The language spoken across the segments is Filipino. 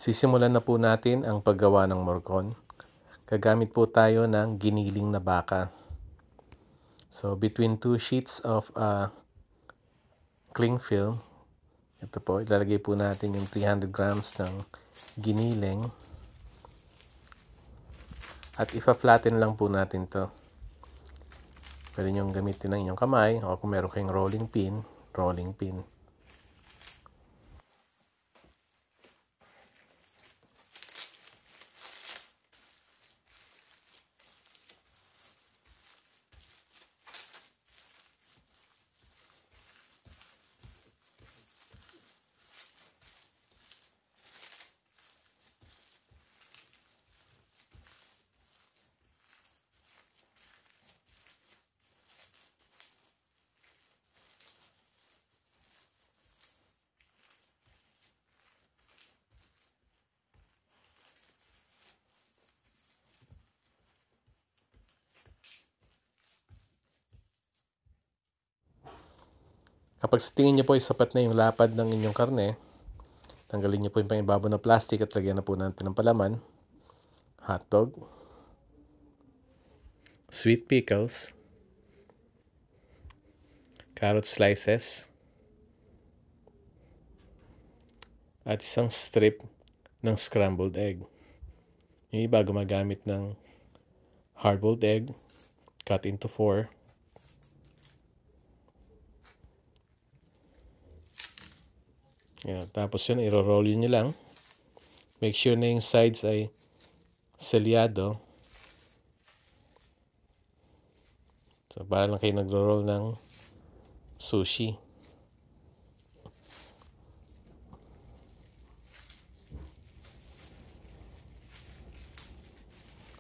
Sisimulan na po natin ang paggawa ng morcon. Gagamit po tayo ng giniling na baka. So, between 2 sheets of cling film, ito po, ilalagay po natin yung 300 grams ng giniling. At ipa-flatten lang po natin to. Pwede nyo gamitin ng inyong kamay o kung meron kayong rolling pin, rolling pin. Kapag sa tingin nyo po ay sapat na yung lapad ng inyong karne, tanggalin nyo po yung pangibabaw na plastic at lagyan na po natin ng palaman. Hotdog, sweet pickles, carrot slices, at isang strip ng scrambled egg. Yung iba gumagamit ng hard-boiled egg, cut into 4. Yan. Tapos yun, iro-roll nyo lang. Make sure na yung sides ay selyado. So, para lang kayo nagro-roll ng sushi.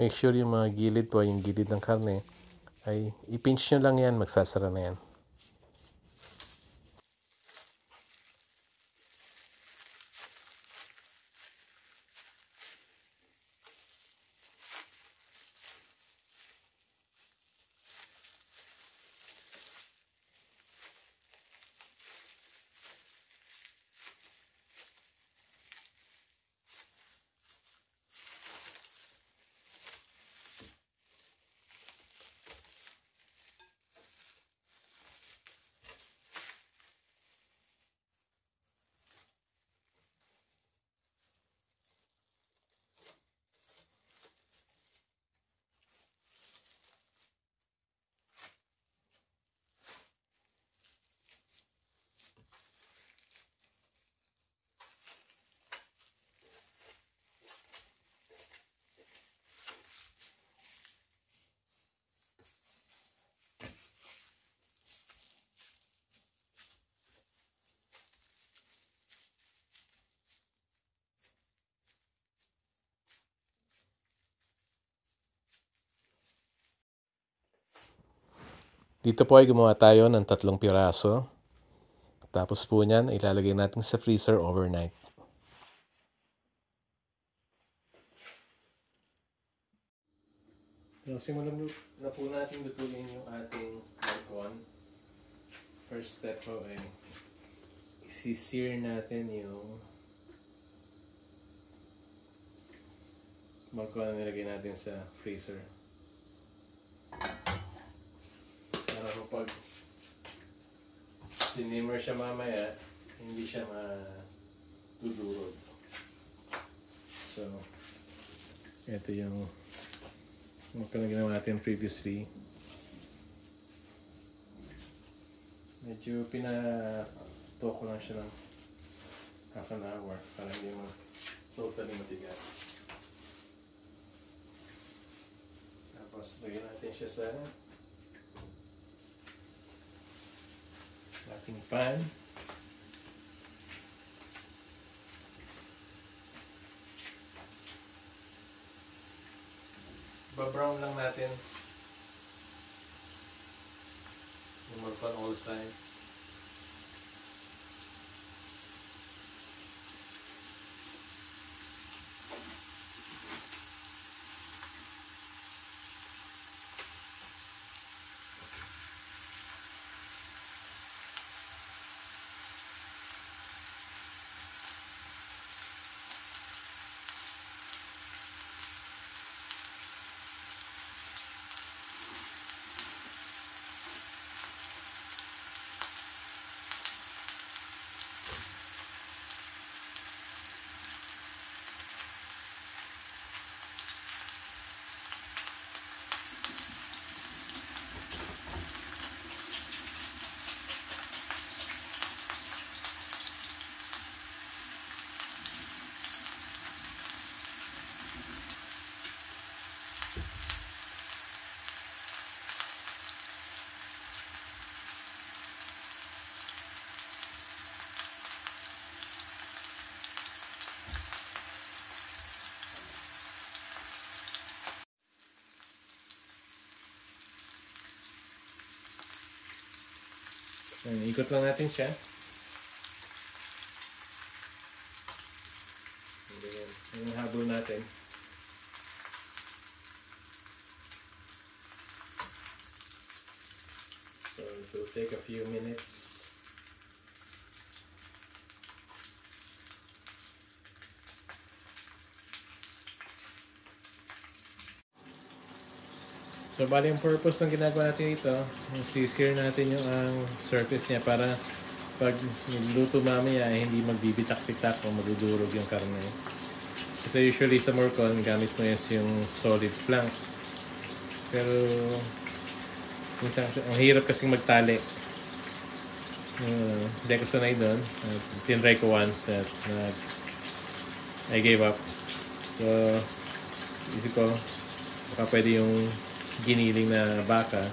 Make sure yung mga gilid po, yung gilid ng karne, ay ipinch nyo lang yan, magsasara na yan. Dito po ay gumawa tayo ng 3 piraso. Tapos po niyan, ilalagay natin sa freezer overnight. So, simulan na po natin lutuin yung ating morcon. First step po ay isi-sear natin yung morcon na nilagay natin sa freezer. Para po pag sinimmer siya mamaya, hindi siya matudurog. So, ito yung morcon na ginawa natin previously. Medyo pinatoko lang siya ng half an hour para hindi mo totally matigas. Tapos lagyan natin siya sa ating pan. Ba-brown lang natin yung morcon all sides. Ayan, ikot lang natin siya. Ayan, yung habol natin. So it will take a few minutes. So bali yung purpose ng ginagawa natin dito, yung sisir natin yung ang surface niya para pag niluto mamaya ay hindi magbibitak-bitak o madudurog yung karne. Kasi usually sa Morcon, gamit mo yung solid flank. Pero minsan, ang hirap kasing magtali. Hindi ako sanay doon. Tinry ko once at I gave up. So, isip ko, baka pwede yung giniling na baka.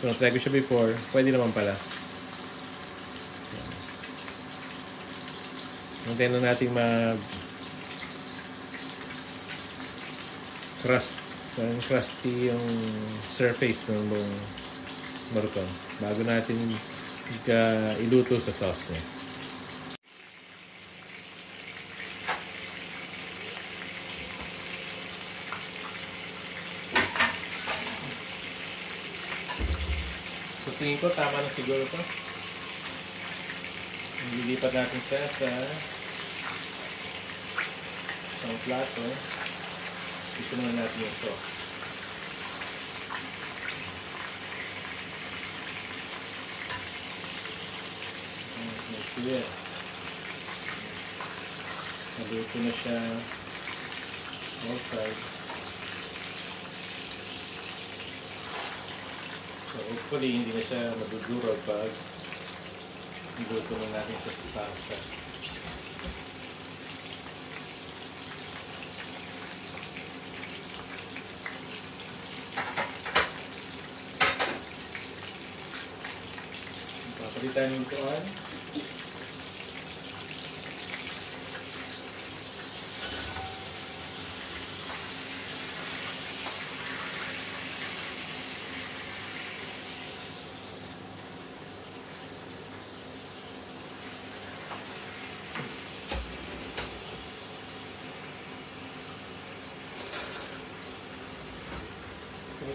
So, try ko siya before. Pwede naman pala. Hintayin na natin crusty yung surface ng buong Morcon bago natin iluto sa sauce niya. So tingin ko tama na siguro to. Ililipat natin siya sa isang plato. Isa naman natin yung sauce. Make sure. Naluto na siya all sides. So hopefully hindi na siya madudurog pag iluto na natin siya sa salsa. Papalitan yung tuan.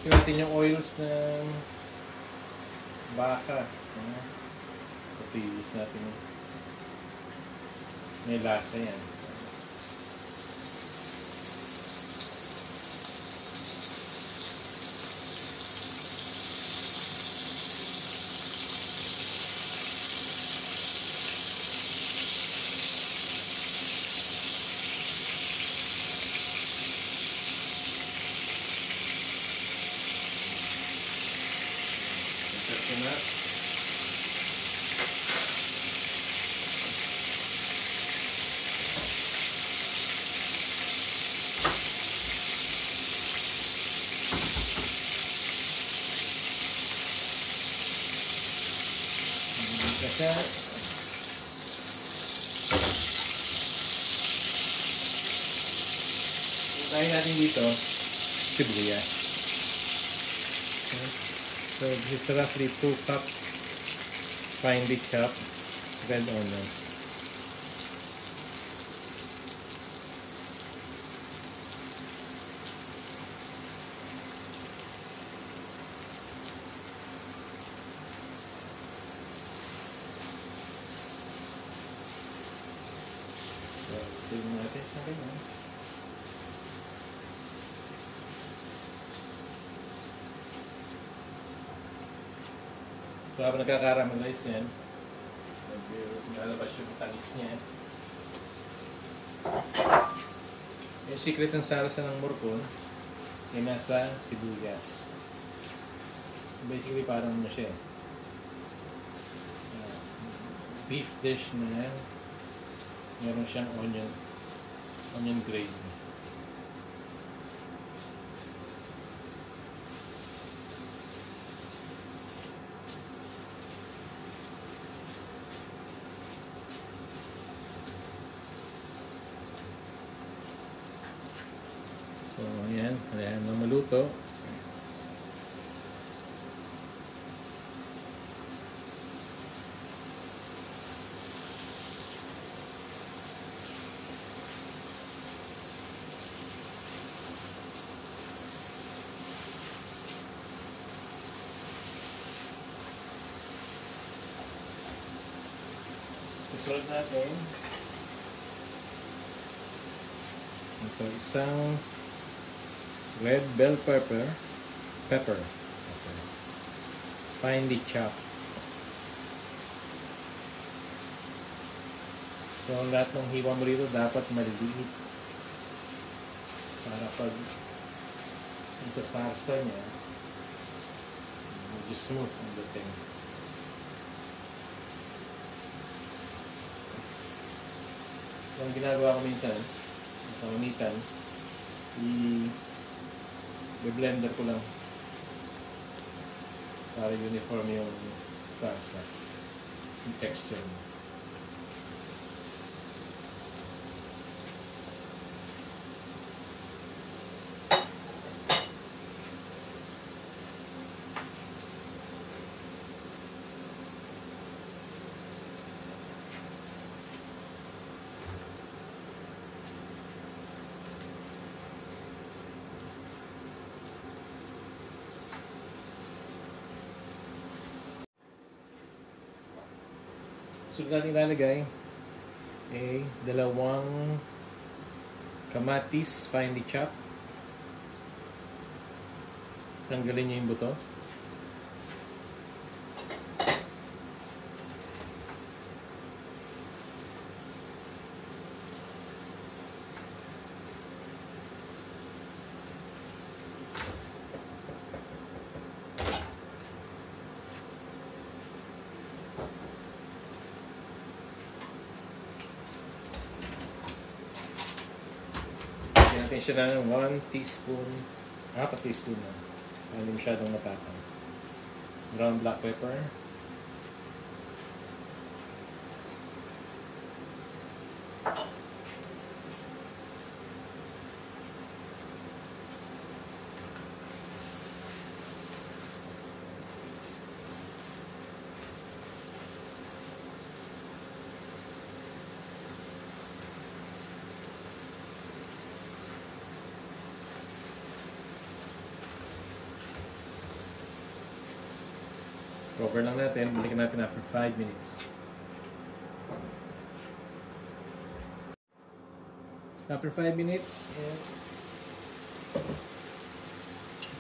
Ito natin yung oils ng baka. So, use natin. May lasa yan. Ito na. Kasi tayo natin dito sibuyas. Okay. So this is roughly 2 cups finely chopped red onions. So tignan natin siya ganyan. So habang nagkakaramelize yan, lalabas yung tamis niya. Yung secret ng salsa ng Morcon ay nasa sibuyas. Basically parang ano siya, beef dish na yan. Meron siyang onion gravy. So, ayan na maluto. Susunod natin. Ito, isang red bell pepper. Okay. Finely chopped. So, lahat ng hiwa mo rito dapat maliliit. Para pag sa sarsa niya, medyo smooth ang dating. Ang ginagawa ko minsan, pangamitan, i-blender ko lang para uniform yung salsa, yung texture mo. So, natin ilalagay ay dalawang kamatis finely chopped. Tanggalin niyo yung buto. Natin siya ng 1 teaspoon, half a teaspoon na. Hindi masyadong matapang. Ground black pepper. Cover lang natin, balikan natin after 5 minutes. After 5 minutes,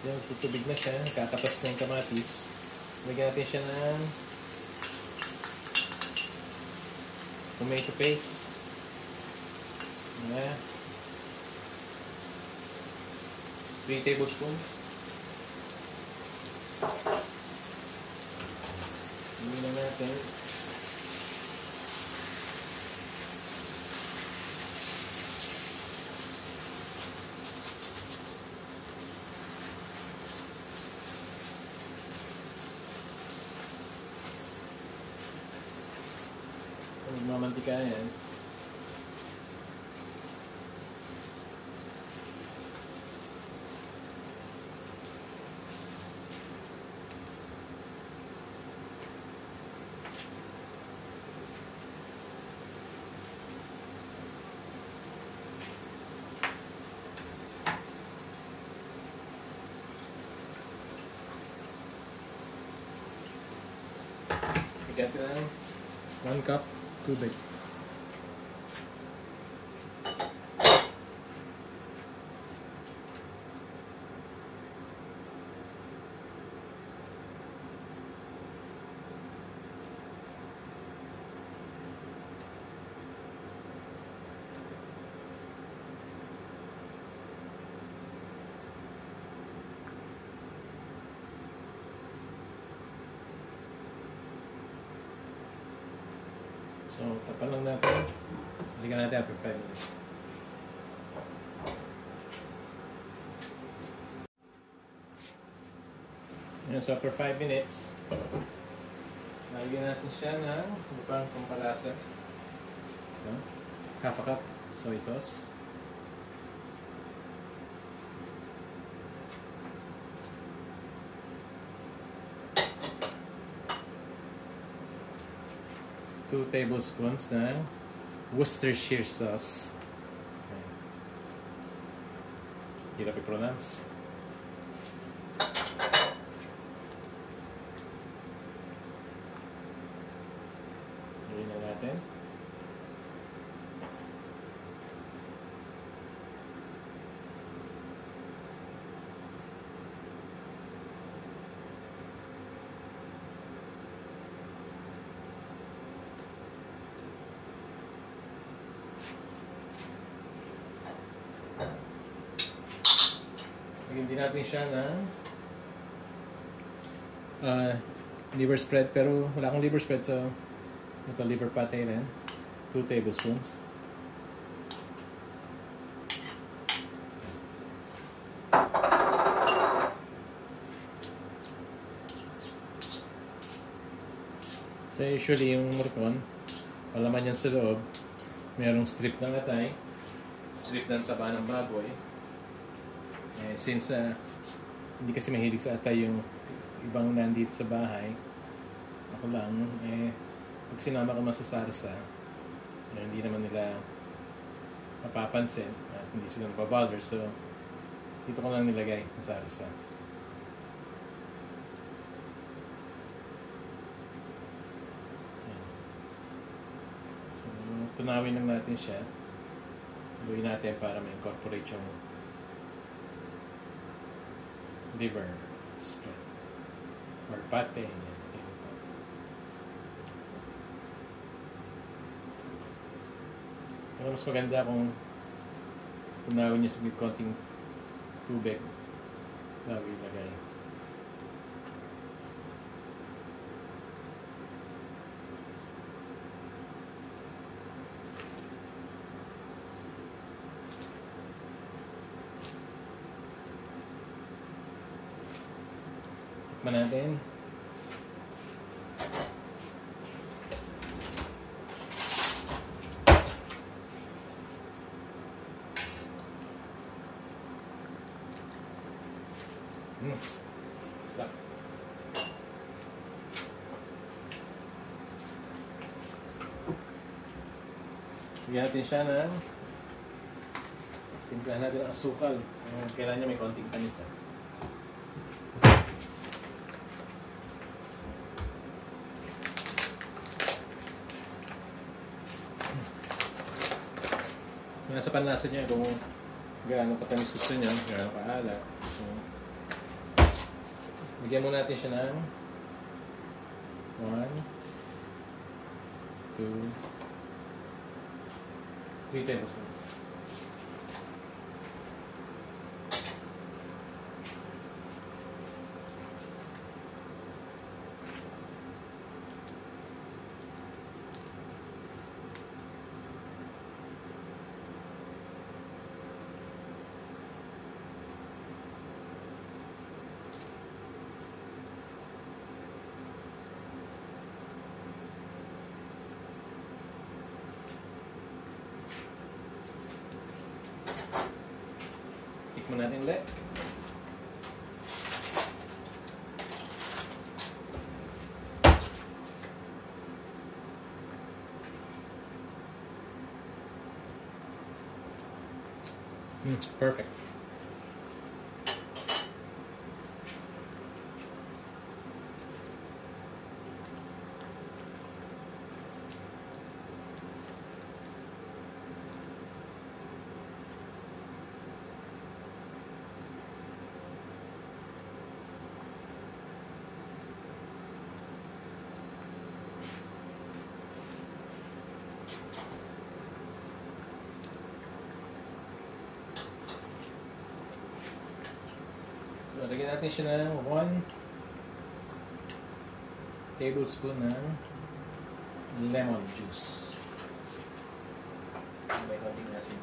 yan, tutubig na siya, kakatas na yung kamatis. Balikan natin siya ng tomato paste na 3 tablespoons. Hindi na natin. Mamantika yan. Bigyan natin 1 cup tubig. So, tapan lang natin. Balikan natin after 5 minutes. Yan, so after 5 minutes, lagyan natin siya ng pang pampalasa. Half a cup soy sauce. Two tablespoons ng Worcestershire sauce. Hirap i-pronounce. Gawin na natin. Lagyan din natin siya ng liver spread, pero wala akong liver spread, so ito liver pate rin. 2 tablespoons. So usually yung murkon, palaman yan sa loob, mayroong strip ng atay, strip ng taba ng baboy. Since hindi kasi mahilig sa atay yung ibang nandito sa bahay, ako lang, pag sinama ko sa sarsa, hindi naman nila mapapansin at hindi sila mapabother, so dito ko lang nilagay sa sarsa. So tunawin lang natin siya, gawin natin para ma-incorporate yung liver spread or pate. Pero mas maganda kung tunawin niya sa konting tubig bago ilagay. Tikman natin. Stop. Bigyan natin siya ng timplahan natin ng asukal. Kailangan niya may konting tamis. Nasa panlasa niya kung gaano katamis gusto niya, gaano kaalat. So, bigyan mo natin siya ng 1, 2, 3 tablespoons. Tikman natin ulit. Perfect. So, lagyan natin siya ng 1 tablespoon ng lemon juice. May konting asin.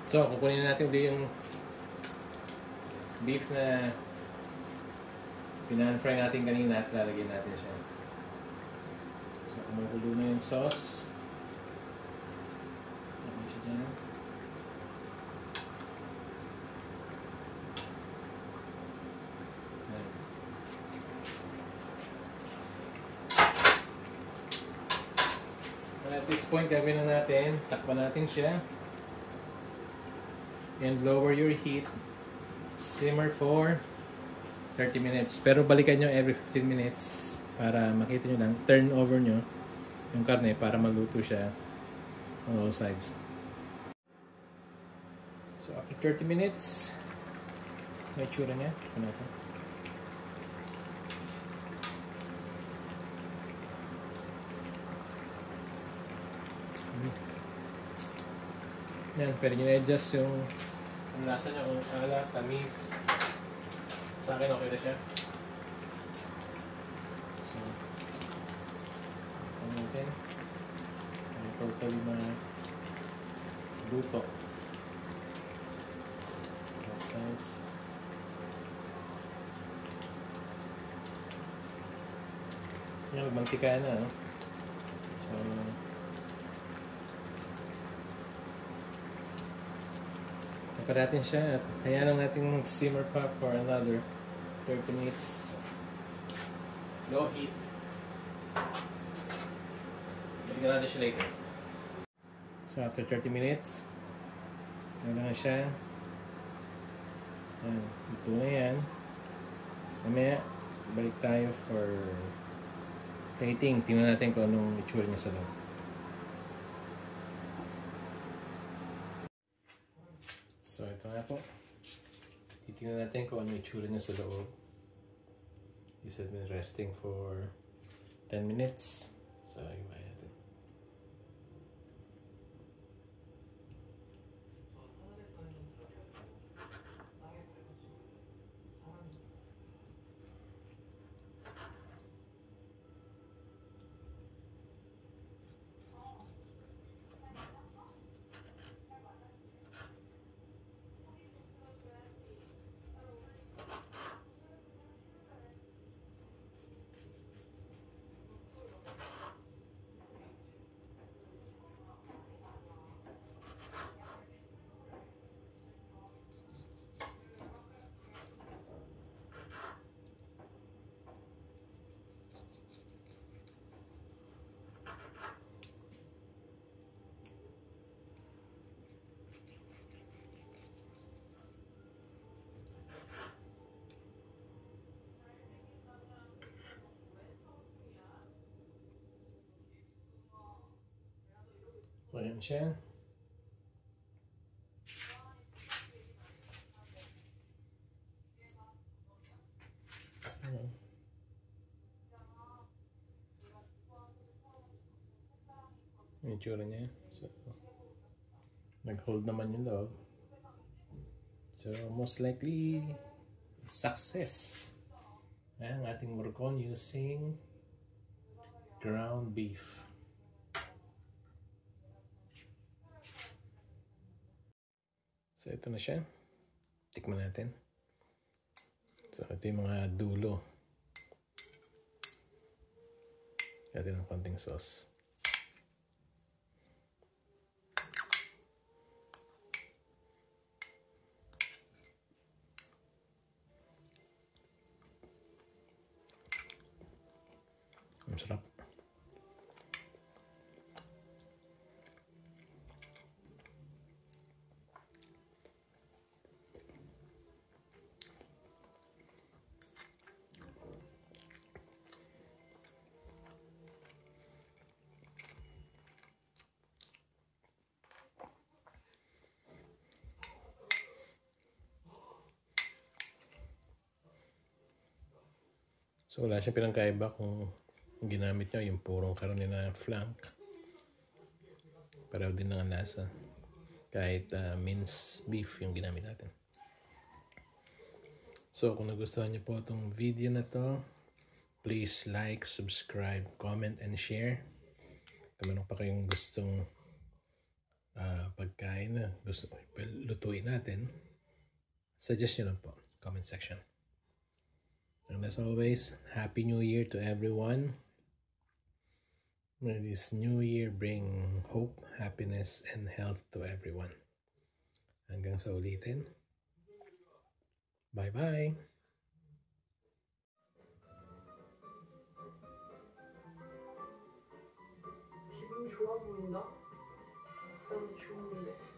So, kukunin natin ulit yung beef na pinan-fry natin kanina at lalagyan natin siya. So, kumukulo na yung sauce. Lagyan siya dyan. At this point, gawin na natin, takpan natin siya. And lower your heat. Simmer for 30 minutes. Pero balikan nyo every 15 minutes para makita nyo lang, turn over nyo yung karne para maluto siya on all sides. So after 30 minutes, May tsura niya. Tignan natin. Yan, pwede nyo na-adjust yung lasa niya kung ala, tamis. Sa akin okay na siya. So, ito natin. Ay totally luto. Size. Yan, magmantika na. No? So, tapos natin siya at hayaan lang natin simmer pa for another 30 minutes. Low heat. Bigyan natin siya later. So after 30 minutes, gano'n na siya. Yan, ito na yan. Mamaya, balik tayo for plating. Tingnan natin kung anong itsura niya sa loob. So ito na po. Titingnan natin kung anong itsura niya sa loob. This has been resting for 10 minutes. So iba natin. So yan siya. So, yung itsura niya. So, nag-hold naman yung loob. So most likely, success. Ayan, ang ating morcon using ground beef. So ito na siya. Tikman natin. So ito yung mga dulo. Kaya ng konting sauce. Ang sarap. So wala siyang pinangkaiba kung ginamit nyo yung purong karne na flank. Pareho din ng lasa. Kahit minced beef yung ginamit natin. So kung nagustuhan nyo po itong video na to, please like, subscribe, comment, and share. Kung meron pa kayong gustong pagkain na gusto lutuin natin, suggest nyo lang po. Comment section. And as always, Happy New Year to everyone. May this new year bring hope, happiness, and health to everyone. Hanggang sa ulitin. Bye-bye! 기분 좋아 보인다? 나도 좋은데.